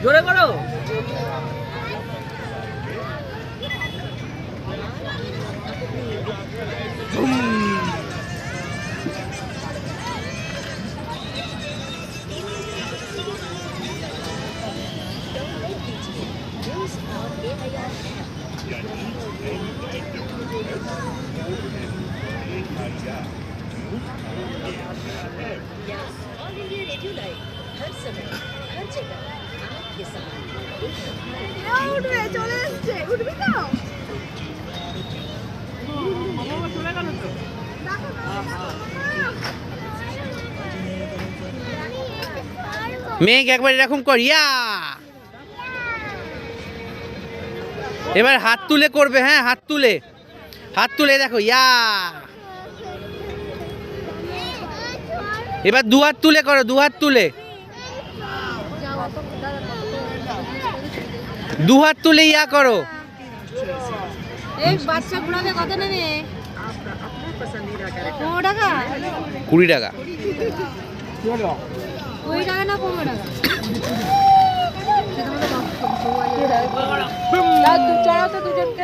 জোরে করো। উঠবে, চলে এসছে, উঠবি তো? মেঘ একবার এরকম কর, ইয়া। এবার হাত তুলে করবে, হ্যাঁ হাত তুলে, হাত তুলে দেখো, ইয়া। এবার দু হাত তুলে করো, দু হাত তুলে, দু হাত তুলে ইয়া করো। এই বাচ্চা গুড়াকে কত নেবে? 15 টাকা? 20 টাকা। 20 টাকা না 15 টাকা? চড়াও তো দুজনকে।